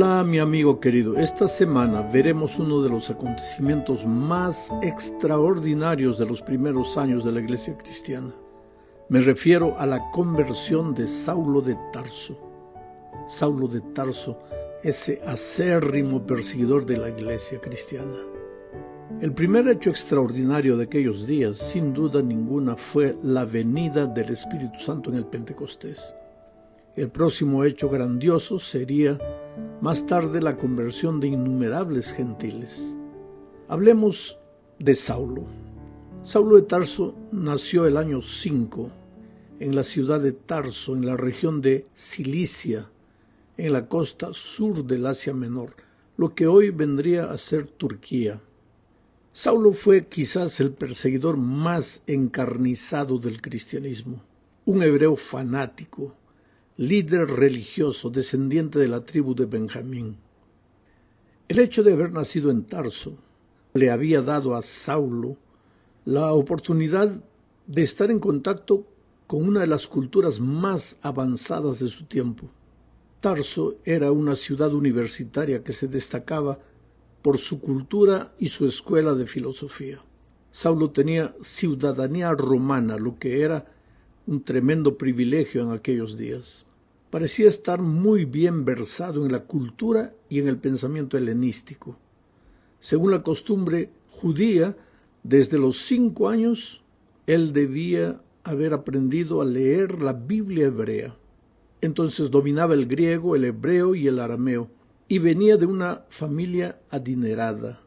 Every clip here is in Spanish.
Hola mi amigo querido, esta semana veremos uno de los acontecimientos más extraordinarios de los primeros años de la iglesia cristiana. Me refiero a la conversión de Saulo de Tarso. Saulo de Tarso, ese acérrimo perseguidor de la iglesia cristiana. El primer hecho extraordinario de aquellos días, sin duda ninguna, fue la venida del Espíritu Santo en el Pentecostés. El próximo hecho grandioso sería más tarde la conversión de innumerables gentiles. Hablemos de Saulo. Saulo de Tarso nació el año 5 en la ciudad de Tarso, en la región de Cilicia, en la costa sur del Asia Menor, lo que hoy vendría a ser Turquía. Saulo fue quizás el perseguidor más encarnizado del cristianismo, un hebreo fanático, líder religioso descendiente de la tribu de Benjamín. El hecho de haber nacido en Tarso le había dado a Saulo la oportunidad de estar en contacto con una de las culturas más avanzadas de su tiempo. Tarso era una ciudad universitaria que se destacaba por su cultura y su escuela de filosofía. Saulo tenía ciudadanía romana, lo que era un tremendo privilegio en aquellos días. Parecía estar muy bien versado en la cultura y en el pensamiento helenístico. Según la costumbre judía, desde los 5 años, él debía haber aprendido a leer la Biblia hebrea. Entonces dominaba el griego, el hebreo y el arameo, y venía de una familia adinerada.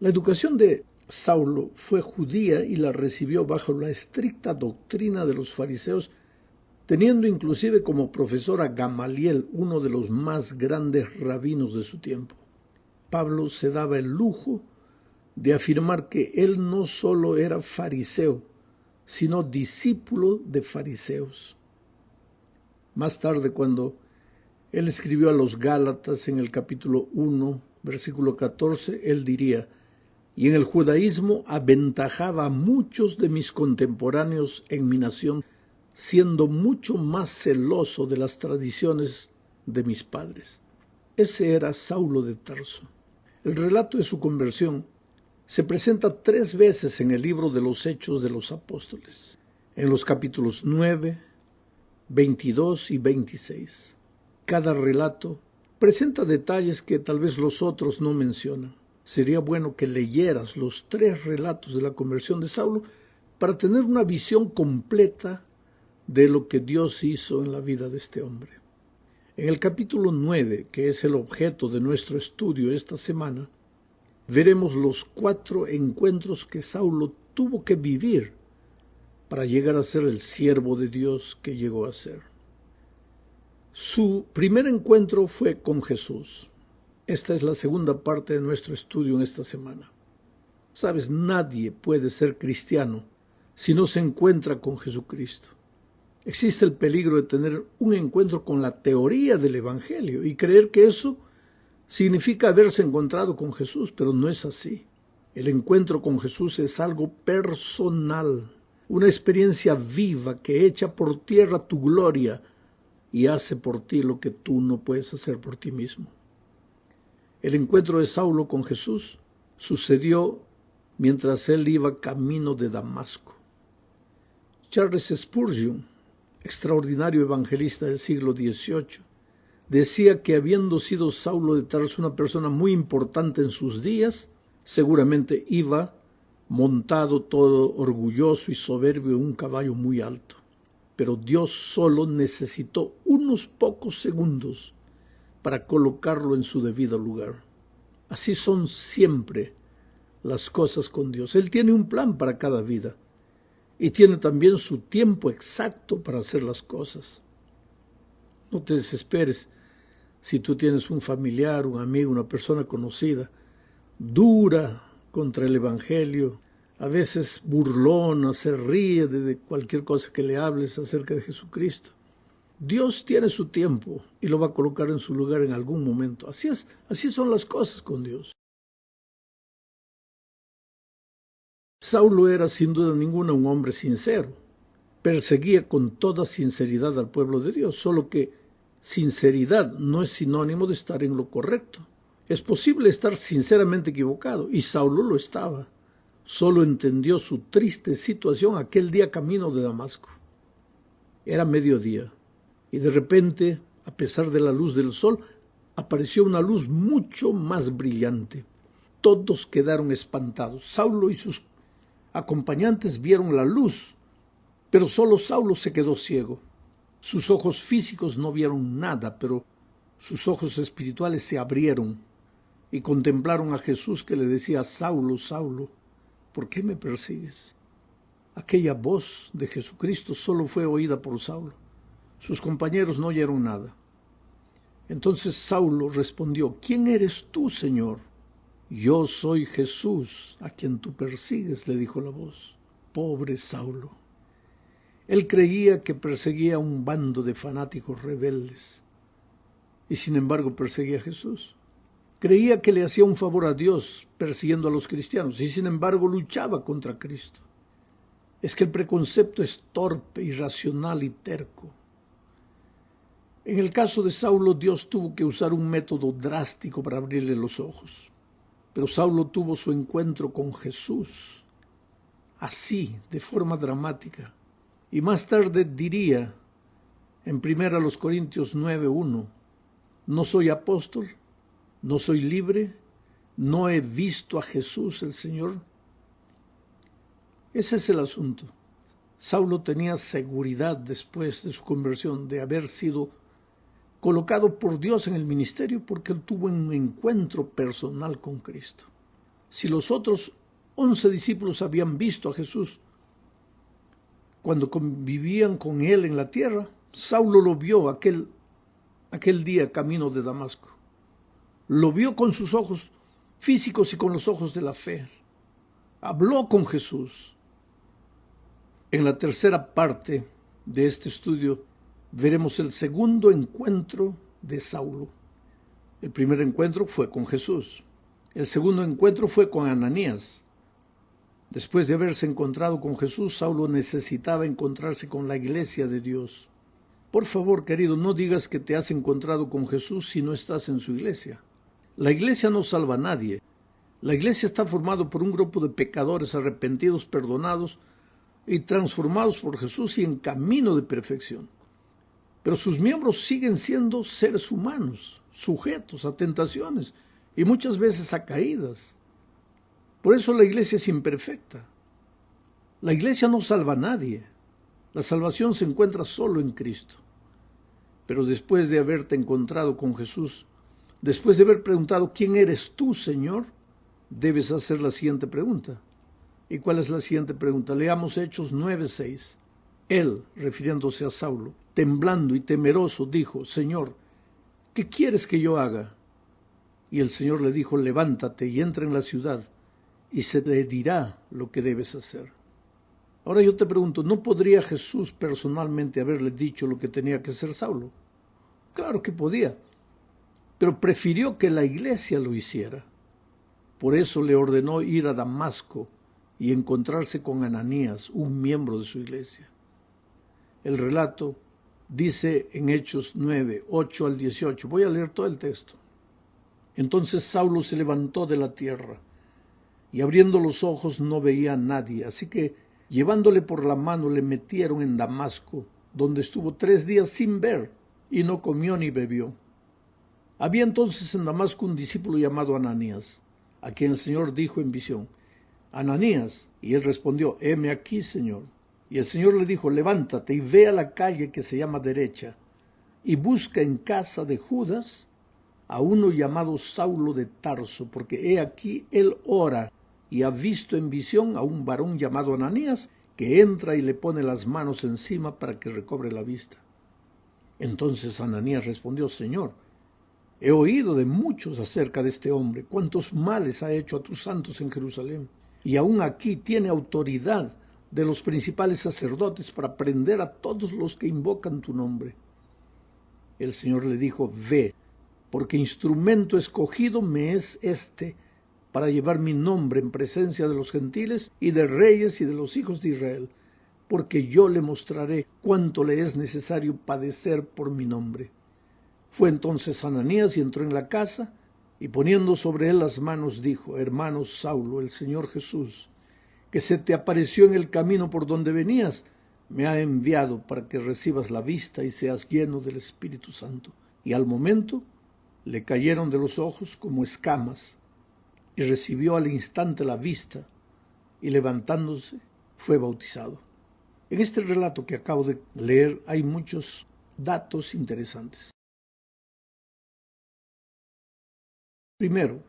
La educación de Saulo fue judía y la recibió bajo la estricta doctrina de los fariseos, teniendo inclusive como profesor a Gamaliel, uno de los más grandes rabinos de su tiempo. Pablo se daba el lujo de afirmar que él no solo era fariseo, sino discípulo de fariseos. Más tarde, cuando él escribió a los Gálatas en el capítulo 1, versículo 14, él diría: y en el judaísmo aventajaba a muchos de mis contemporáneos en mi nación, siendo mucho más celoso de las tradiciones de mis padres. Ese era Saulo de Tarso. El relato de su conversión se presenta 3 veces en el libro de los Hechos de los Apóstoles, en los capítulos 9, 22 y 26. Cada relato presenta detalles que tal vez los otros no mencionan. Sería bueno que leyeras los 3 relatos de la conversión de Saulo para tener una visión completa de lo que Dios hizo en la vida de este hombre. En el capítulo 9, que es el objeto de nuestro estudio esta semana, veremos los 4 encuentros que Saulo tuvo que vivir para llegar a ser el siervo de Dios que llegó a ser. Su primer encuentro fue con Jesús. Esta es la segunda parte de nuestro estudio en esta semana. Sabes, nadie puede ser cristiano si no se encuentra con Jesucristo. Existe el peligro de tener un encuentro con la teoría del Evangelio y creer que eso significa haberse encontrado con Jesús, pero no es así. El encuentro con Jesús es algo personal, una experiencia viva que echa por tierra tu gloria y hace por ti lo que tú no puedes hacer por ti mismo. El encuentro de Saulo con Jesús sucedió mientras él iba camino de Damasco. Charles Spurgeon, extraordinario evangelista del siglo XVIII, decía que habiendo sido Saulo de Tarso una persona muy importante en sus días, seguramente iba montado todo orgulloso y soberbio en un caballo muy alto. Pero Dios solo necesitó unos pocos segundos para colocarlo en su debido lugar. Así son siempre las cosas con Dios. Él tiene un plan para cada vida y tiene también su tiempo exacto para hacer las cosas. No te desesperes si tú tienes un familiar, un amigo, una persona conocida, dura contra el Evangelio, a veces burlona, se ríe de cualquier cosa que le hables acerca de Jesucristo. Dios tiene su tiempo y lo va a colocar en su lugar en algún momento. Así es, así son las cosas con Dios. Saulo era sin duda ninguna un hombre sincero. Perseguía con toda sinceridad al pueblo de Dios, solo que Sinceridad no es sinónimo de estar en lo correcto. Es posible estar sinceramente equivocado, y Saulo lo estaba. Solo entendió su triste situación aquel día camino de Damasco. Era mediodía, y de repente, a pesar de la luz del sol, apareció una luz mucho más brillante. Todos quedaron espantados. Saulo y sus acompañantes vieron la luz, pero solo Saulo se quedó ciego. Sus ojos físicos no vieron nada, pero sus ojos espirituales se abrieron y contemplaron a Jesús que le decía: Saulo, Saulo, ¿por qué me persigues? Aquella voz de Jesucristo solo fue oída por Saulo. Sus compañeros no oyeron nada. Entonces Saulo respondió: ¿Quién eres tú, Señor? Yo soy Jesús, a quien tú persigues, le dijo la voz. Pobre Saulo. Él creía que perseguía a un bando de fanáticos rebeldes, y sin embargo perseguía a Jesús. Creía que le hacía un favor a Dios persiguiendo a los cristianos, y sin embargo luchaba contra Cristo. Es que el preconcepto es torpe, irracional y terco. En el caso de Saulo, Dios tuvo que usar un método drástico para abrirle los ojos. Pero Saulo tuvo su encuentro con Jesús, así, de forma dramática. Y más tarde diría, en 1 Corintios 9:1, no soy apóstol, no soy libre, no he visto a Jesús el Señor. Ese es el asunto. Saulo tenía seguridad después de su conversión de haber sido colocado por Dios en el ministerio porque él tuvo un encuentro personal con Cristo. Si los otros 11 discípulos habían visto a Jesús cuando convivían con él en la tierra, Saulo lo vio aquel día camino de Damasco. Lo vio con sus ojos físicos y con los ojos de la fe. Habló con Jesús. En la tercera parte de este estudio veremos el segundo encuentro de Saulo. El primer encuentro fue con Jesús. El segundo encuentro fue con Ananías. Después de haberse encontrado con Jesús, Saulo necesitaba encontrarse con la iglesia de Dios. Por favor, querido, no digas que te has encontrado con Jesús si no estás en su iglesia. La iglesia no salva a nadie. La iglesia está formada por un grupo de pecadores arrepentidos, perdonados y transformados por Jesús y en camino de perfección. Pero sus miembros siguen siendo seres humanos, sujetos a tentaciones y muchas veces a caídas. Por eso la iglesia es imperfecta. La iglesia no salva a nadie. La salvación se encuentra solo en Cristo. Pero después de haberte encontrado con Jesús, después de haber preguntado ¿quién eres tú, Señor?, debes hacer la siguiente pregunta. ¿Y cuál es la siguiente pregunta? Leamos Hechos 9:6. Él, refiriéndose a Saulo, temblando y temeroso, dijo: Señor, ¿qué quieres que yo haga? Y el Señor le dijo: levántate y entra en la ciudad, y se te dirá lo que debes hacer. Ahora yo te pregunto, ¿no podría Jesús personalmente haberle dicho lo que tenía que hacer Saulo? Claro que podía, pero prefirió que la iglesia lo hiciera. Por eso le ordenó ir a Damasco y encontrarse con Ananías, un miembro de su iglesia. El relato dice en Hechos 9, 8 al 18. Voy a leer todo el texto. Entonces Saulo se levantó de la tierra y abriendo los ojos no veía a nadie, así que llevándole por la mano le metieron en Damasco, donde estuvo 3 días sin ver y no comió ni bebió. Había entonces en Damasco un discípulo llamado Ananías, a quien el Señor dijo en visión: Ananías, y él respondió: heme aquí, Señor. Y el Señor le dijo: levántate y ve a la calle que se llama Derecha, y busca en casa de Judas a uno llamado Saulo de Tarso, porque he aquí él ora, y ha visto en visión a un varón llamado Ananías, que entra y le pone las manos encima para que recobre la vista. Entonces Ananías respondió: Señor, he oído de muchos acerca de este hombre, cuántos males ha hecho a tus santos en Jerusalén, y aún aquí tiene autoridad de los principales sacerdotes para prender a todos los que invocan tu nombre. El Señor le dijo: ve, porque instrumento escogido me es este para llevar mi nombre en presencia de los gentiles y de reyes y de los hijos de Israel, porque yo le mostraré cuánto le es necesario padecer por mi nombre. Fue entonces Ananías y entró en la casa, y poniendo sobre él las manos dijo: Hermano Saulo, el Señor Jesús, que se te apareció en el camino por donde venías, me ha enviado para que recibas la vista y seas lleno del Espíritu Santo. Y al momento le cayeron de los ojos como escamas, y recibió al instante la vista, y levantándose fue bautizado. En este relato que acabo de leer hay muchos datos interesantes. Primero,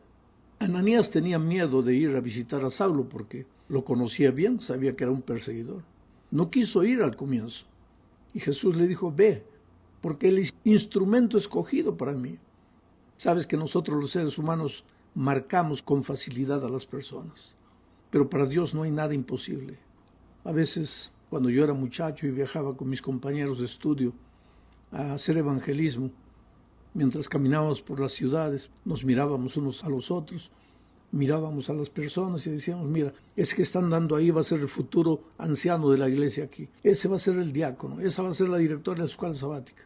Ananías tenía miedo de ir a visitar a Saulo porque lo conocía bien, sabía que era un perseguidor. No quiso ir al comienzo. Y Jesús le dijo: ve, porque el instrumento escogido para mí. Sabes que nosotros los seres humanos marcamos con facilidad a las personas, pero para Dios no hay nada imposible. A veces, cuando yo era muchacho y viajaba con mis compañeros de estudio a hacer evangelismo, mientras caminábamos por las ciudades, nos mirábamos unos a los otros, mirábamos a las personas y decíamos: mira, ese que están dando ahí va a ser el futuro anciano de la iglesia aquí, ese va a ser el diácono, esa va a ser la directora de la escuela sabática.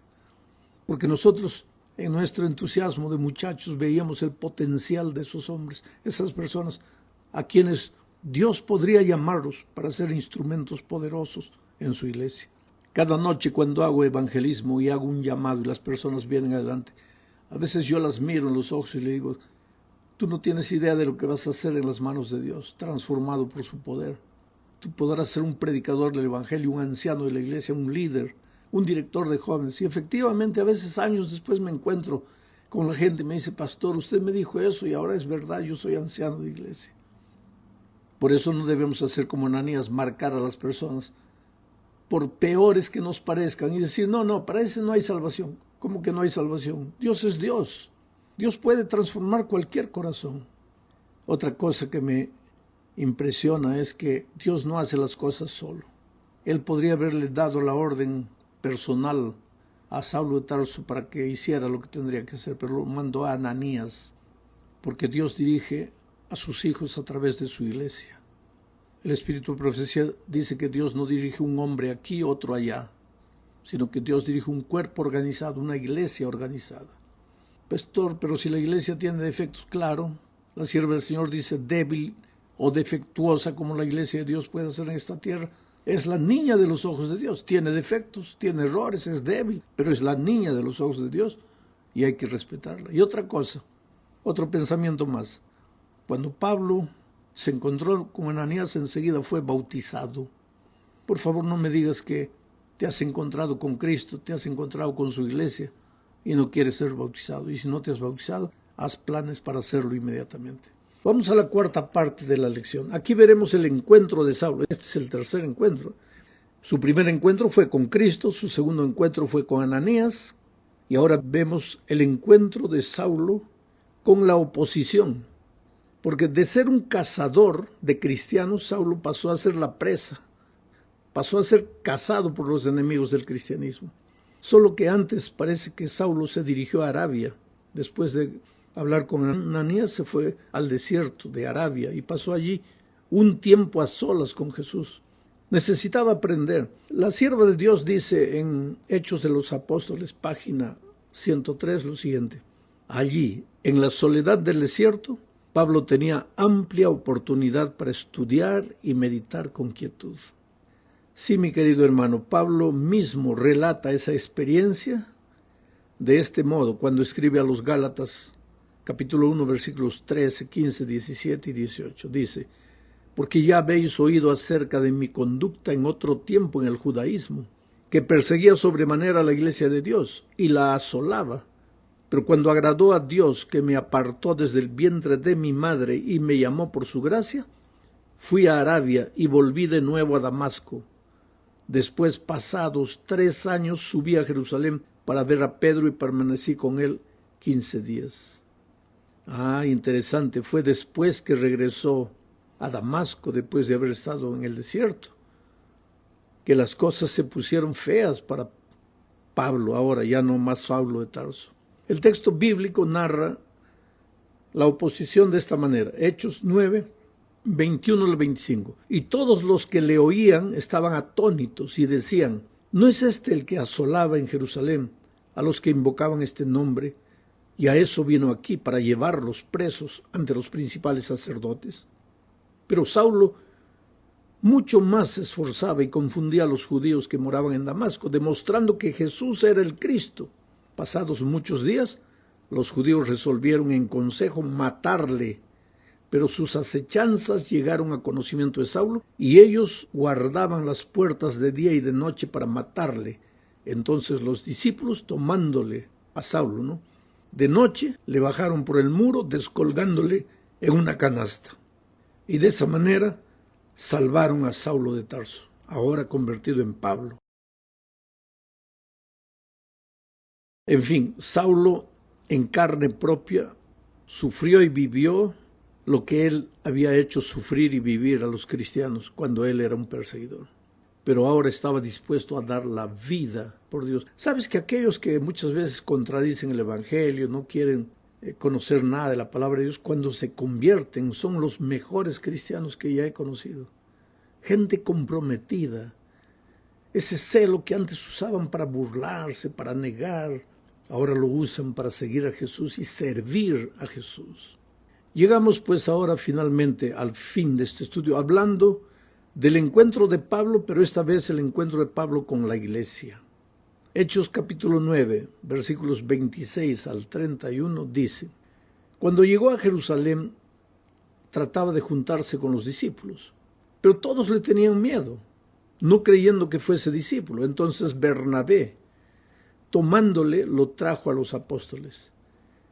Porque nosotros, en nuestro entusiasmo de muchachos, veíamos el potencial de esos hombres, esas personas a quienes Dios podría llamarlos para ser instrumentos poderosos en su iglesia. Cada noche cuando hago evangelismo y hago un llamado y las personas vienen adelante, a veces yo las miro en los ojos y le digo: tú no tienes idea de lo que vas a hacer en las manos de Dios, transformado por su poder. Tú podrás ser un predicador del evangelio, un anciano de la iglesia, un líder, un director de jóvenes. Y efectivamente a veces años después me encuentro con la gente y me dice: pastor, usted me dijo eso y ahora es verdad, yo soy anciano de iglesia. Por eso no debemos hacer como Ananías, marcar a las personas por peores que nos parezcan y decir: no, para ese no hay salvación. ¿Cómo que no hay salvación? Dios es Dios. Dios puede transformar cualquier corazón. Otra cosa que me impresiona es que Dios no hace las cosas solo. Él podría haberle dado la orden personal a Saulo de Tarso para que hiciera lo que tendría que hacer, pero lo mandó a Ananías, porque Dios dirige a sus hijos a través de su iglesia. El Espíritu de Profecía dice que Dios no dirige un hombre aquí, otro allá, sino que Dios dirige un cuerpo organizado, una iglesia organizada. Pastor, pero si la iglesia tiene defectos, claro, la sierva del Señor dice: débil o defectuosa como la iglesia de Dios puede ser en esta tierra. Es la niña de los ojos de Dios, tiene defectos, tiene errores, es débil, pero es la niña de los ojos de Dios y hay que respetarla. Y otra cosa, otro pensamiento más. Cuando Pablo se encontró con Ananías, enseguida fue bautizado. Por favor, no me digas que te has encontrado con Cristo, te has encontrado con su iglesia y no quieres ser bautizado. Y si no te has bautizado, haz planes para hacerlo inmediatamente. Vamos a la cuarta parte de la lección. Aquí veremos el encuentro de Saulo. Este es el tercer encuentro. Su primer encuentro fue con Cristo, su segundo encuentro fue con Ananías, y ahora vemos el encuentro de Saulo con la oposición. Porque de ser un cazador de cristianos, Saulo pasó a ser la presa, pasó a ser cazado por los enemigos del cristianismo. Solo que antes parece que Saulo se dirigió a Arabia. Después de hablar con Ananías, se fue al desierto de Arabia y pasó allí un tiempo a solas con Jesús. Necesitaba aprender. La sierva de Dios dice en Hechos de los Apóstoles, página 103, lo siguiente: allí, en la soledad del desierto, Pablo tenía amplia oportunidad para estudiar y meditar con quietud. Sí, mi querido hermano, Pablo mismo relata esa experiencia de este modo cuando escribe a los Gálatas, capítulo 1, versículos 13, 15, 17 y 18. Dice: porque ya habéis oído acerca de mi conducta en otro tiempo en el judaísmo, que perseguía sobremanera a la iglesia de Dios y la asolaba. Pero cuando agradó a Dios, que me apartó desde el vientre de mi madre y me llamó por su gracia, fui a Arabia y volví de nuevo a Damasco. Después, pasados 3 años, subí a Jerusalén para ver a Pedro y permanecí con él 15 días. Interesante, fue después que regresó a Damasco, después de haber estado en el desierto, que las cosas se pusieron feas para Pablo, ahora ya no más Saulo de Tarso. El texto bíblico narra la oposición de esta manera. Hechos 9, 21 al 25. Y todos los que le oían estaban atónitos y decían: ¿no es este el que asolaba en Jerusalén a los que invocaban este nombre, y a eso vino aquí, para llevarlos presos ante los principales sacerdotes. Pero Saulo mucho más se esforzaba y confundía a los judíos que moraban en Damasco, demostrando que Jesús era el Cristo. Pasados muchos días, los judíos resolvieron en consejo matarle, pero sus acechanzas llegaron a conocimiento de Saulo, y ellos guardaban las puertas de día y de noche para matarle. Entonces los discípulos, tomándole a Saulo, de noche le bajaron por el muro, descolgándole en una canasta. Y de esa manera salvaron a Saulo de Tarso, ahora convertido en Pablo. En fin, Saulo en carne propia sufrió y vivió lo que él había hecho sufrir y vivir a los cristianos cuando él era un perseguidor. Pero ahora estaba dispuesto a dar la vida por Dios. ¿Sabes que aquellos que muchas veces contradicen el Evangelio, no quieren conocer nada de la palabra de Dios, cuando se convierten son los mejores cristianos que ya he conocido? Gente comprometida. Ese celo que antes usaban para burlarse, para negar, ahora lo usan para seguir a Jesús y servir a Jesús. Llegamos pues ahora finalmente al fin de este estudio, hablando del encuentro de Pablo, pero esta vez el encuentro de Pablo con la iglesia. Hechos capítulo 9, versículos 26 al 31 dice: Cuando llegó a Jerusalén, trataba de juntarse con los discípulos, pero todos le tenían miedo, no creyendo que fuese discípulo. Entonces Bernabé, tomándole, lo trajo a los apóstoles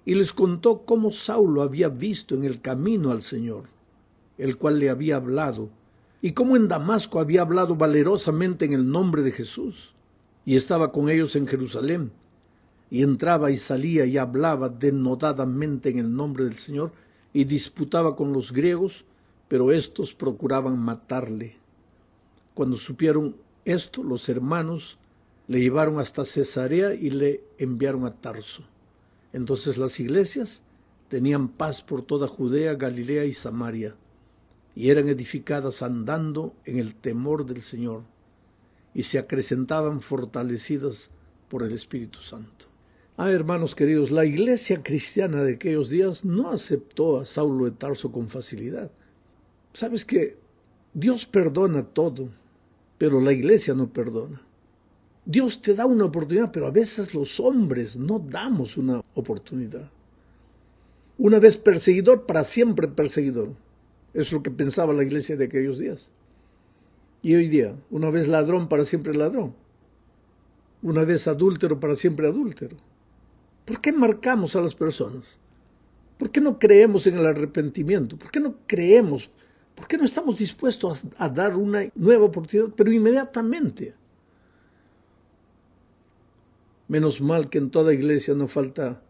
y les contó cómo Saulo había visto en el camino al Señor, el cual le había hablado, y cómo en Damasco había hablado valerosamente en el nombre de Jesús, y estaba con ellos en Jerusalén, y entraba y salía y hablaba denodadamente en el nombre del Señor, y disputaba con los griegos, pero éstos procuraban matarle. Cuando supieron esto, los hermanos le llevaron hasta Cesarea y le enviaron a Tarso. Entonces las iglesias tenían paz por toda Judea, Galilea y Samaria, y eran edificadas andando en el temor del Señor, y se acrecentaban fortalecidas por el Espíritu Santo. Hermanos queridos, la iglesia cristiana de aquellos días no aceptó a Saulo de Tarso con facilidad. ¿Sabes que Dios perdona todo, pero la iglesia no perdona? Dios te da una oportunidad, pero a veces los hombres no damos una oportunidad. Una vez perseguidor, para siempre perseguidor. Es lo que pensaba la iglesia de aquellos días. Y hoy día, una vez ladrón, para siempre ladrón. Una vez adúltero, para siempre adúltero. ¿Por qué marcamos a las personas? ¿Por qué no creemos en el arrepentimiento? ¿Por qué no creemos? ¿Por qué no estamos dispuestos a dar una nueva oportunidad, pero inmediatamente? Menos mal que en toda iglesia no falta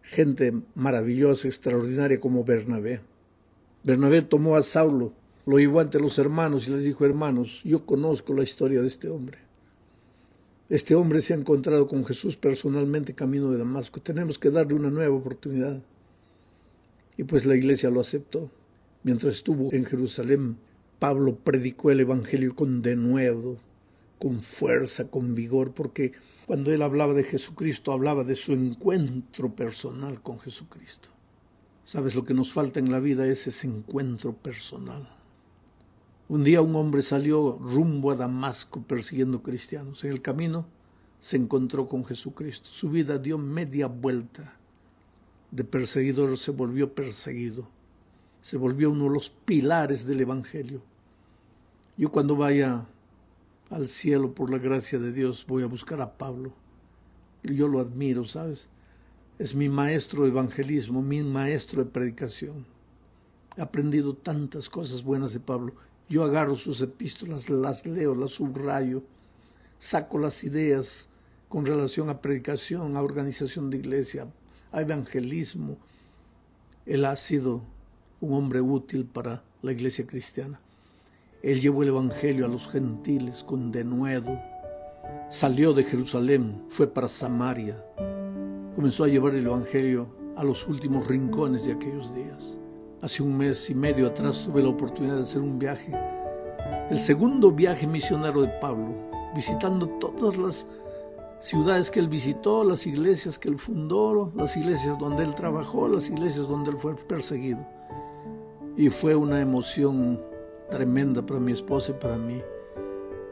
gente maravillosa, extraordinaria como Bernabé. Bernabé tomó a Saulo, lo llevó ante los hermanos y les dijo: hermanos, yo conozco la historia de este hombre. Este hombre se ha encontrado con Jesús personalmente camino de Damasco. Tenemos que darle una nueva oportunidad. Y pues la iglesia lo aceptó. Mientras estuvo en Jerusalén, Pablo predicó el evangelio con denuedo, con fuerza, con vigor, porque cuando él hablaba de Jesucristo, hablaba de su encuentro personal con Jesucristo. ¿Sabes lo que nos falta en la vida? Es ese encuentro personal. Un día un hombre salió rumbo a Damasco persiguiendo cristianos. En el camino se encontró con Jesucristo. Su vida dio media vuelta. De perseguidor se volvió perseguido. Se volvió uno de los pilares del evangelio. Yo cuando vaya al cielo, por la gracia de Dios, voy a buscar a Pablo. Yo lo admiro, ¿sabes? Es mi maestro de evangelismo, mi maestro de predicación. He aprendido tantas cosas buenas de Pablo. Yo agarro sus epístolas, las leo, las subrayo, saco las ideas con relación a predicación, a organización de iglesia, a evangelismo. Él ha sido un hombre útil para la iglesia cristiana. Él llevó el evangelio a los gentiles con denuedo. Salió de Jerusalén, fue para Samaria. Comenzó a llevar el evangelio a los últimos rincones de aquellos días. Hace un mes y medio atrás tuve la oportunidad de hacer un viaje, el segundo viaje misionero de Pablo, visitando todas las ciudades que él visitó, las iglesias que él fundó, las iglesias donde él trabajó, las iglesias donde él fue perseguido. Y fue una emoción tremenda para mi esposa y para mí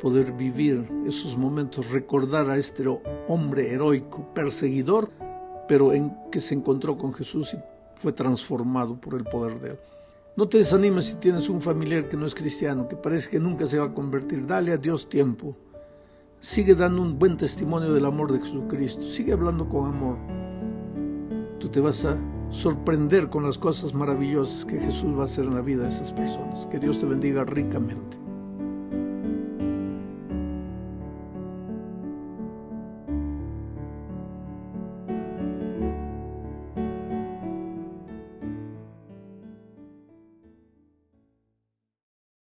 poder vivir esos momentos, recordar a este hombre heroico, perseguidor, pero que se encontró con Jesús y fue transformado por el poder de él. No te desanimes si tienes un familiar que no es cristiano, que parece que nunca se va a convertir. Dale a Dios tiempo. Sigue dando un buen testimonio del amor de Jesucristo. Sigue hablando con amor. Tú te vas a sorprender con las cosas maravillosas que Jesús va a hacer en la vida de esas personas. Que Dios te bendiga ricamente.